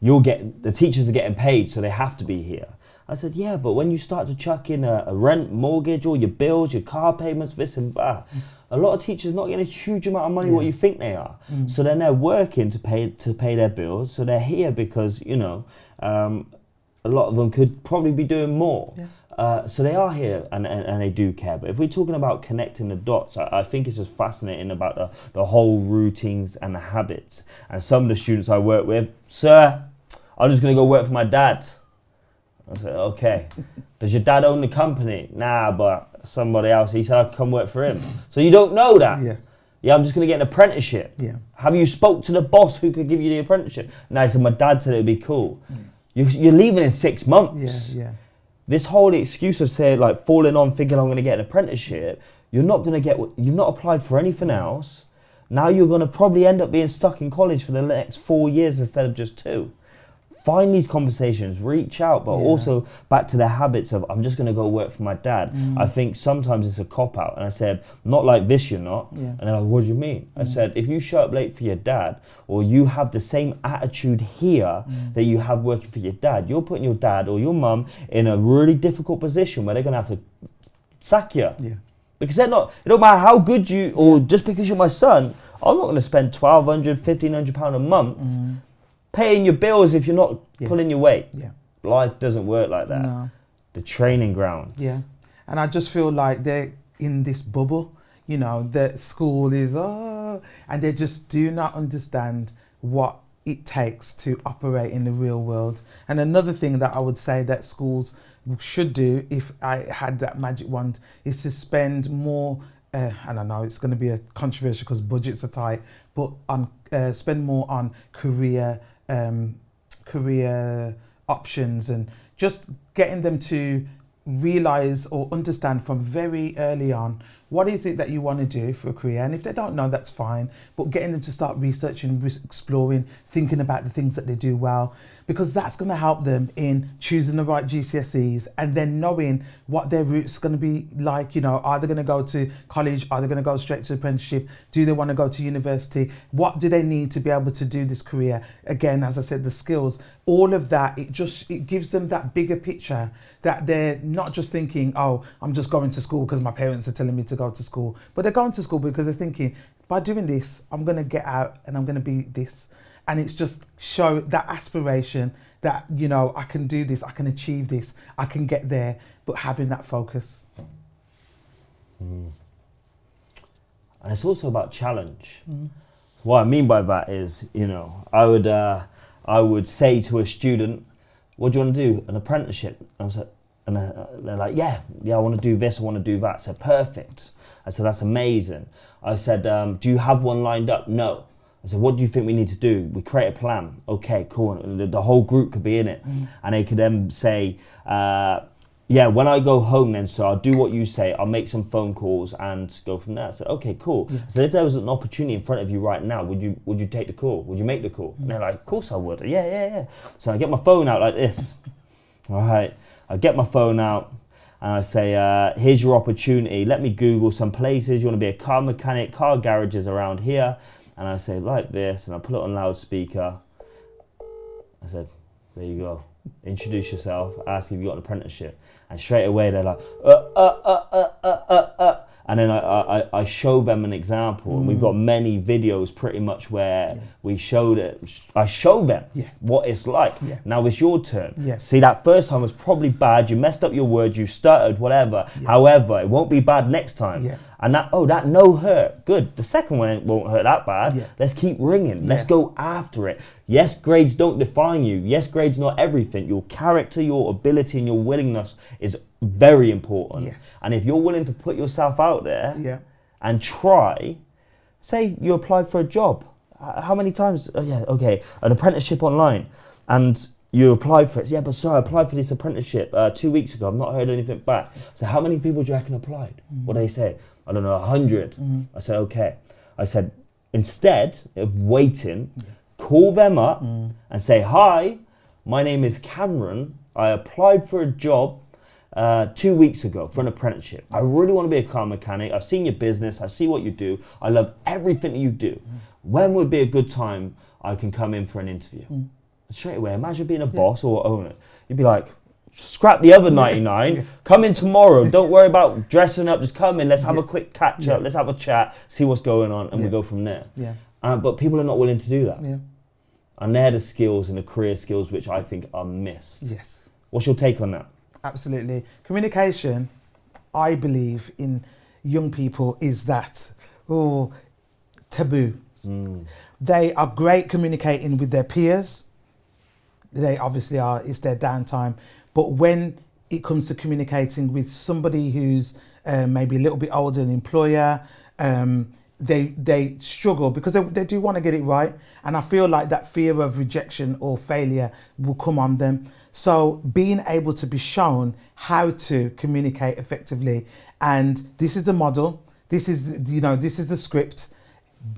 the teachers are getting paid, so they have to be here. I said, yeah, but when you start to chuck in a rent, mortgage, all your bills, your car payments, this and that, a lot of teachers not getting a huge amount of money what you think they are. So then they're working to pay their bills. So they're here because, a lot of them could probably be doing more. Yeah. So they are here and they do care. But if we're talking about connecting the dots, I think it's just fascinating about the whole routines and the habits. And some of the students I work with, sir, I'm just going to go work for my dad. I said, okay. Does your dad own the company? Nah, but somebody else, he said I'd come work for him. So you don't know that? Yeah. Yeah, I'm just going to get an apprenticeship. Yeah. Have you spoke to the boss who could give you the apprenticeship? No, he said my dad said it'd be cool. You're leaving in 6 months. Yeah. This whole excuse of saying, like, falling on thinking I'm going to get an apprenticeship, you've not applied for anything else. Now you're going to probably end up being stuck in college for the next 4 years instead of just 2. Find these conversations, reach out, but also back to the habits of, I'm just going to go work for my dad. I think sometimes it's a cop-out. And I said, not like this, you're not. Yeah. And they're like, what do you mean? I said, if you show up late for your dad, or you have the same attitude here that you have working for your dad, you're putting your dad or your mum in a really difficult position where they're going to have to sack you. Yeah. Because it don't matter how good you, or just because you're my son, I'm not going to spend £1,200, £1,500 a month paying your bills if you're not pulling your weight. Yeah. Life doesn't work like that. No. The training ground. Yeah. And I just feel like they're in this bubble, that school is, and they just do not understand what it takes to operate in the real world. And another thing that I would say that schools should do, if I had that magic wand, is to spend more and I know it's going to be a controversial because budgets are tight, but spend more on career options, and just getting them to realize or understand from very early on what is it that you want to do for a career. And if they don't know, that's fine, but getting them to start researching, exploring, thinking about the things that they do well, because that's going to help them in choosing the right GCSEs, and then knowing what their route's going to be like. You know, are they going to go to college? Are they going to go straight to apprenticeship? Do they want to go to university? What do they need to be able to do this career? Again, as I said, the skills, all of that, it gives them that bigger picture, that they're not just thinking, oh, I'm just going to school because my parents are telling me to go to school, but they're going to school because they're thinking, by doing this, I'm going to get out and I'm going to be this. And it's just show that aspiration that, you know, I can do this, I can achieve this, I can get there, but having that focus. And it's also about challenge. What I mean by that is, you know, I would say to a student, what do you want to do? An apprenticeship? And they're like, yeah, I want to do this, I want to do that. I said, perfect. I said, that's amazing. I said, do you have one lined up? No. I said, what do you think we need to do? We create a plan. Okay, cool. And the whole group could be in it. And they could then say, yeah, when I go home then, so I'll do what you say. I'll make some phone calls and go from there. I said, okay, cool. Yeah. I said, if there was an opportunity in front of you right now, would you take the call? Would you make the call? And they're like, of course I would. Yeah. So I get my phone out like this. All right. I get my phone out and I say, here's your opportunity. Let me Google some places. You want to be a car mechanic, car garages around here. And I say, like this, and I put it on loudspeaker. I said, there you go. Introduce yourself, ask if you got an apprenticeship. And straight away they're like, And then I show them an example. And we've got many videos pretty much where we showed it. I show them what it's like. Yeah. Now it's your turn. Yeah. See, that first time was probably bad. You messed up your words, you stuttered, whatever. Yeah. However, it won't be bad next time. Yeah. And that no hurt. Good. The second one won't hurt that bad. Yeah. Let's keep ringing. Let's go after it. Yes, grades don't define you. Yes, grades not everything. Your character, your ability, and your willingness is very important. Yes. And if you're willing to put yourself out there and try, say you applied for a job. How many times? An apprenticeship online. And you applied for it. Yeah, but sir, I applied for this apprenticeship 2 weeks ago. I've not heard anything back. So how many people do you reckon applied? What do they say? I don't know, 100. I said, okay. I said, instead of waiting, call them up and say, hi, my name is Cameron. I applied for a job 2 weeks ago for an apprenticeship. I really want to be a car mechanic. I've seen your business. I see what you do. I love everything that you do. When would be a good time I can come in for an interview? Straight away, imagine being a boss or owner. You'd be like, scrap the other 99, come in tomorrow. Don't worry about dressing up, just come in. Let's have a quick catch up. Let's have a chat, see what's going on, and we go from there. But people are not willing to do that. And they're the skills and the career skills which I think are missed. Yes. What's your take on that? Absolutely. Communication, I believe, in young people is that taboo. They are great communicating with their peers. They obviously are, it's their downtime. But when it comes to communicating with somebody who's maybe a little bit older, an employer, they struggle because they do want to get it right. And I feel like that fear of rejection or failure will come on them. So being able to be shown how to communicate effectively, and this is the model, this is the script,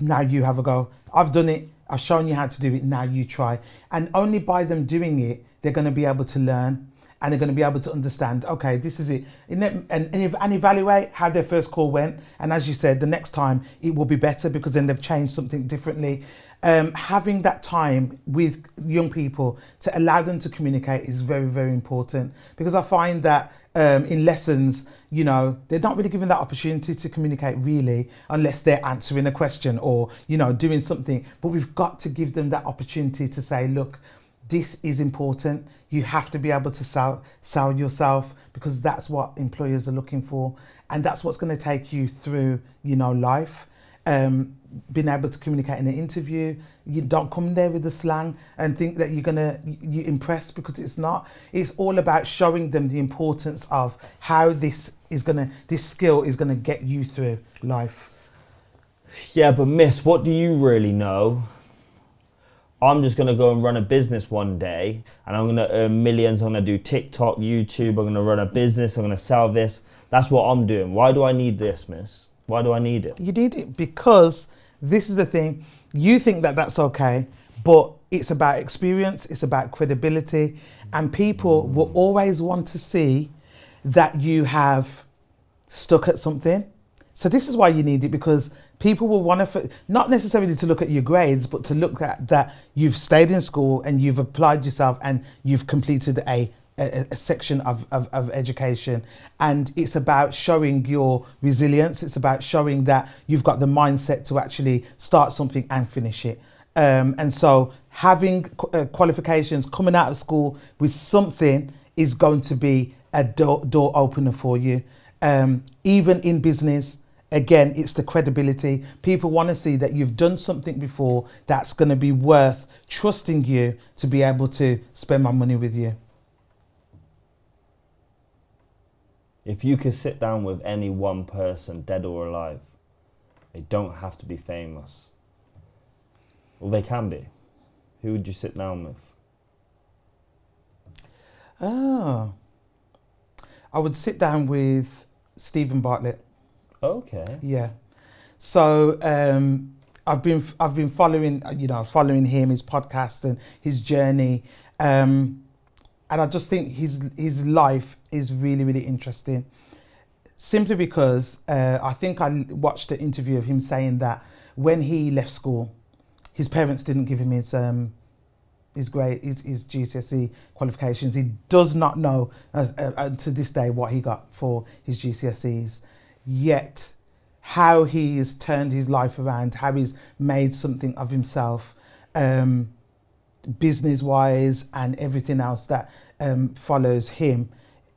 now you have a go. I've done it, I've shown you how to do it, now you try. And only by them doing it, they're going to be able to learn, and they're going to be able to understand, okay, this is it. And evaluate how their first call went. And as you said, the next time it will be better because then they've changed something differently. Having that time with young people to allow them to communicate is very, very important, because I find that in lessons, they're not really given that opportunity to communicate really, unless they're answering a question or, doing something. But we've got to give them that opportunity to say, look, this is important. You have to be able to sell yourself, because that's what employers are looking for. And that's what's going to take you through, life. being able to communicate in an interview. You don't come there with the slang and think that you impress, because it's not. It's all about showing them the importance of how this skill is gonna get you through life. Yeah, but miss, what do you really know? I'm just gonna go and run a business one day, and I'm gonna earn millions. I'm gonna do TikTok, YouTube. I'm gonna run a business. I'm gonna sell this. That's what I'm doing. Why do I need this, miss? Why do I need it? You need it because this is the thing. You think that that's okay, but it's about experience. It's about credibility, and people will always want to see that you have stuck at something. So this is why you need it, because people will want to, not necessarily to look at your grades, but to look at that you've stayed in school and you've applied yourself and you've completed a section of education. And it's about showing your resilience. It's about showing that you've got the mindset to actually start something and finish it. And so having qualifications coming out of school with something is going to be a door opener for you. Even in business, again, it's the credibility. People want to see that you've done something before that's going to be worth trusting you to be able to spend my money with you. If you could sit down with any one person, dead or alive, they don't have to be famous. Well, they can be. Who would you sit down with? Oh, I would sit down with Stephen Bartlett. Okay. Yeah. So I've been following him, his podcast and his journey, and I just think his life is really, really interesting. Simply because I think I watched an interview of him saying that when he left school, his parents didn't give him his GCSE qualifications. He does not know to this day what he got for his GCSEs. Yet how he has turned his life around, how he's made something of himself, business-wise and everything else that follows him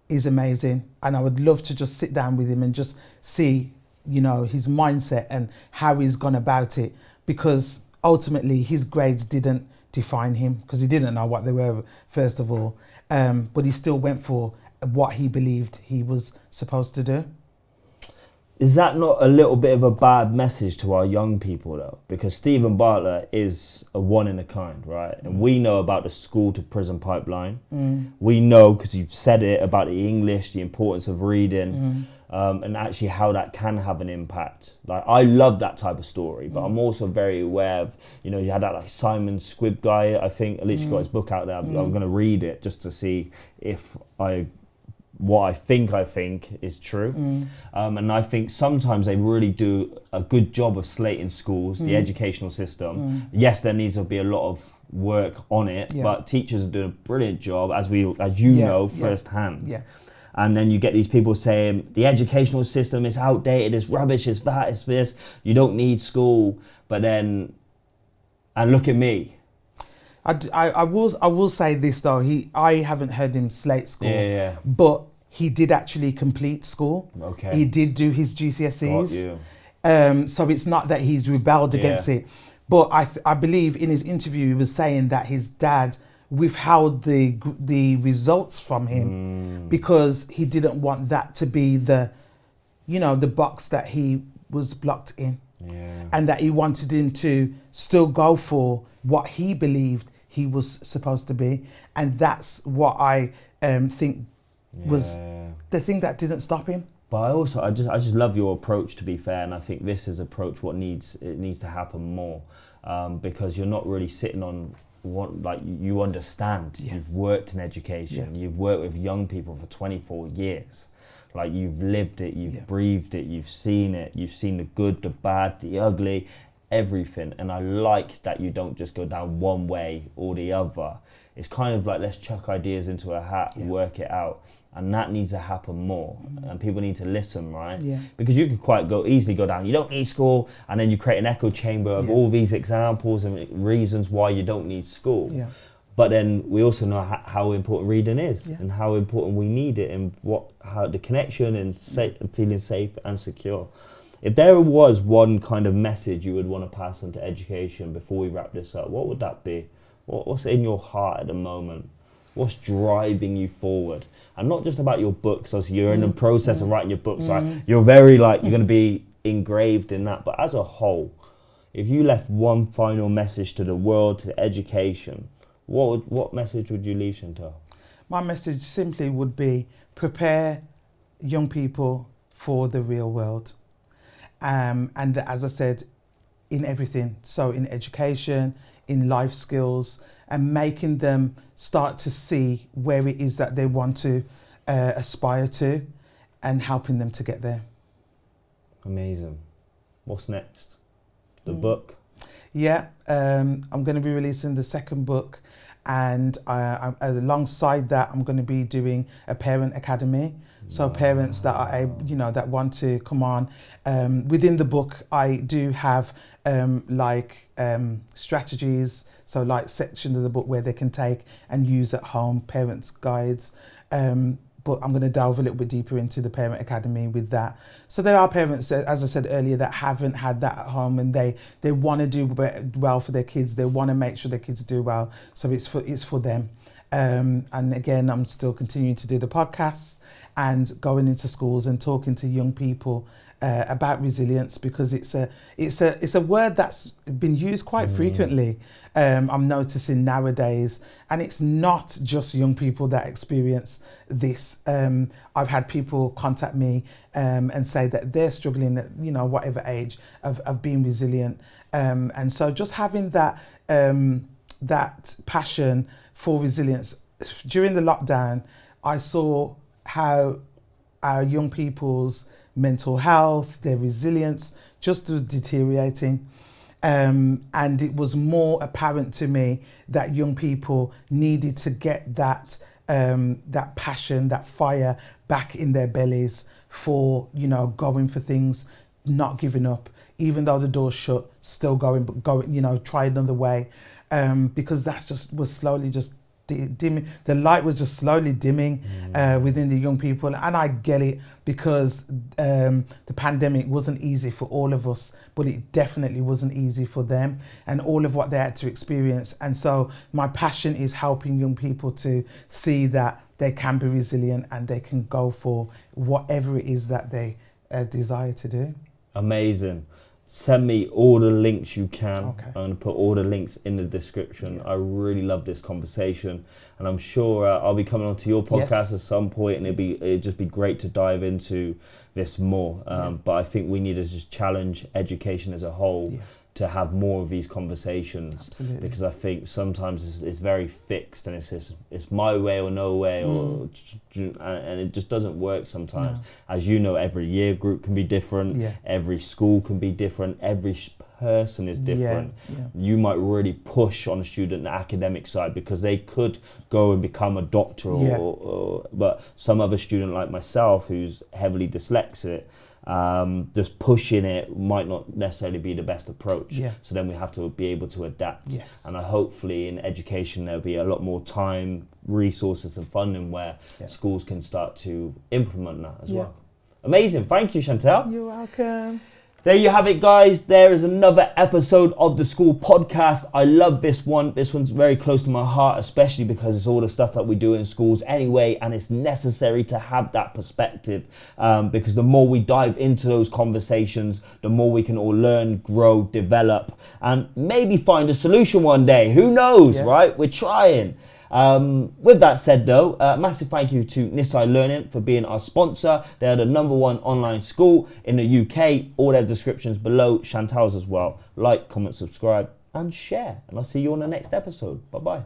is amazing. And I would love to just sit down with him and just see, his mindset and how he's gone about it, because ultimately his grades didn't define him, because he didn't know what they were, first of all, but he still went for what he believed he was supposed to do. Is that not a little bit of a bad message to our young people, though? Because Stephen Bartlett is a one in a kind, right? And we know about the school to prison pipeline. We know, because you've said it, about the English, the importance of reading, and actually how that can have an impact. Like, I love that type of story, but I'm also very aware of, you had that like Simon Squibb guy, I think, at least got his book out there. I'm going to read it just to see if what I think is true. And I think sometimes they really do a good job of slating schools, the educational system. Yes, there needs to be a lot of work on it, but teachers are doing a brilliant job, as you know firsthand. Yeah. And then you get these people saying the educational system is outdated, it's rubbish, it's that, it's this, you don't need school. But then, and look at me. I will say this though, I haven't heard him slate school, but he did actually complete school. Okay. He did do his GCSEs. So it's not that he's rebelled against it, but I believe in his interview he was saying that his dad withheld the results from him because he didn't want that to be the box that he was blocked in, and that he wanted him to still go for what he believed he was supposed to be. And that's what I think was the thing that didn't stop him. But I just love your approach, to be fair, and I think this is approach what needs to happen more, because you're not really sitting on what, like, you understand. You've worked in education, you've worked with young people for 24 years. Like, you've lived it, you've breathed it, you've seen the good, the bad, the ugly, everything. And I like that you don't just go down one way or the other. It's kind of like, let's chuck ideas into a hat, work it out. And that needs to happen more. And people need to listen, right? Because you could easily go down, you don't need school, and then you create an echo chamber of all these examples and reasons why you don't need school. But then we also know how important reading is, and how important we need it, and how the connection and feeling safe and secure. If there was one kind of message you would want to pass on to education before we wrap this up, what would that be? What's in your heart at the moment? What's driving you forward? And not just about your books, obviously you're in the process of writing your books, so you're very you're going to be engraved in that, but as a whole, if you left one final message to the world, to education, what message would you leave, Chantel? My message simply would be prepare young people for the real world. And as I said, in everything, so in education, in life skills, and making them start to see where it is that they want to aspire to, and helping them to get there. Amazing. What's next? The book? Yeah, I'm going to be releasing the second book, and alongside that, I'm going to be doing a parent academy. So parents that are, that want to come on. Within the book, I do have strategies, so like sections of the book where they can take and use at home, parents' guides. But I'm going to delve a little bit deeper into the parent academy with that. So there are parents, as I said earlier, that haven't had that at home, and they want to do well for their kids. They want to make sure their kids do well. So it's for them. And again, I'm still continuing to do the podcasts and going into schools and talking to young people about resilience, because it's a word that's been used quite frequently. I'm noticing nowadays, and it's not just young people that experience this. I've had people contact me and say that they're struggling at whatever age of being resilient, and so just having that that passion for resilience. During the lockdown, I saw how our young people's mental health, their resilience just was deteriorating. And it was more apparent to me that young people needed to get that passion, that fire back in their bellies for, going for things, not giving up, even though the door's shut, still going, but going, try another way. Because that's was slowly just dimming. The light was just slowly dimming within the young people, and I get it, because the pandemic wasn't easy for all of us, but it definitely wasn't easy for them and all of what they had to experience. And so my passion is helping young people to see that they can be resilient and they can go for whatever it is that they desire to do. Amazing. Send me all the links you can. Okay. I'm going to put all the links in the description. I really love this conversation, and I'm sure I'll be coming onto your podcast at some point, and it'd just be great to dive into this more. But I think we need to just challenge education as a whole to have more of these conversations. Absolutely. Because I think sometimes it's very fixed, and it's my way or no way, and it just doesn't work sometimes. No. As you know, every year group can be different, every school can be different, every person is different. You might really push on a student the academic side because they could go and become a doctor, but some other student like myself who's heavily dyslexic, just pushing it might not necessarily be the best approach. So then we have to be able to adapt. And hopefully in education there'll be a lot more time, resources and funding where schools can start to implement that as well. Amazing. Thank you, Chantel. You're welcome. There you have it, guys. There is another episode of the School Podcast. I love this one. This one's very close to my heart, especially because it's all the stuff that we do in schools anyway, and it's necessary to have that perspective, because the more we dive into those conversations, the more we can all learn, grow, develop, and maybe find a solution one day. Who knows, right? We're trying. With that said though, massive thank you to Nisai Learning for being our sponsor. They're the #1 online school in the UK. All their descriptions below, Chantel's as well. Like, comment, subscribe and share, and I'll see you on the next episode. Bye bye.